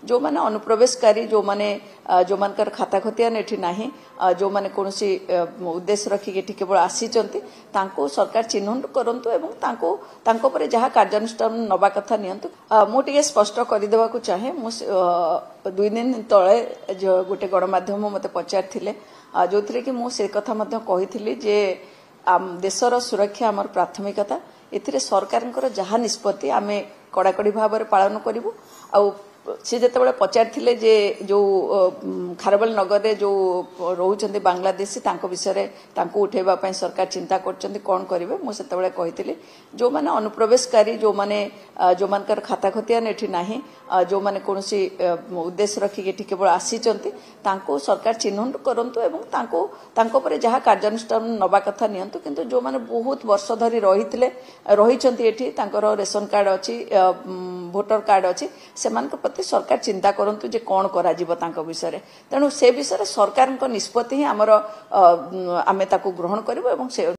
जो माने अनुप्रवेशकारी जो माने जो मानकर खाता खतियान एठी नाही जो माने कोनसी उद्देश्य रखी एठी केवल आसीचंती तांको सरकार चिन्हन करंतु एवं तांको परे जहा कार्यानुष्ठान नबा कथा नियंतु मु टिके स्पष्ट कर देबा को चाहे मु 2 दिन तळे जो गोटे गणमाध्यम मते पचारथिले जोथरे कि मु से कथा मध्ये कहिथिली जे देशर सुरक्षा हमर प्राथमिकता एथिरे सरकारनकर जहा निष्पत्ति आमे कड़ाकड़ी भाव में पालन करूँ आ सी जिते पचारि जे जो खारबल नगर में जो रोचंती बांग्लादेशी विषय उठेबा सरकार चिंता करछंती कौन करेंगे मुझे कही जो माने अनुप्रवेशकारी जो माने जो मानकर खाता खतियान एठी नाही जो माने कोनसी उद्देश्य रखी एठी केवल आसीचंती तांको सरकार चिन्हन करंतु एवं तांको परे जहा कार्यानुष्ठान नबा कथा नियंतु किंतु जो माने बहुत वर्ष धरी रहिचंती एठी तांकर रेशन कार्ड अछि भोटर कार्ड अछि सेमानक प्रति सरकार चिंता करंतु जे कौन करा जीव तांको विषय तेणु से विषय सरकार निष्पत्ति ही आमर आमे ताकू ग्रहण करिवो एवं से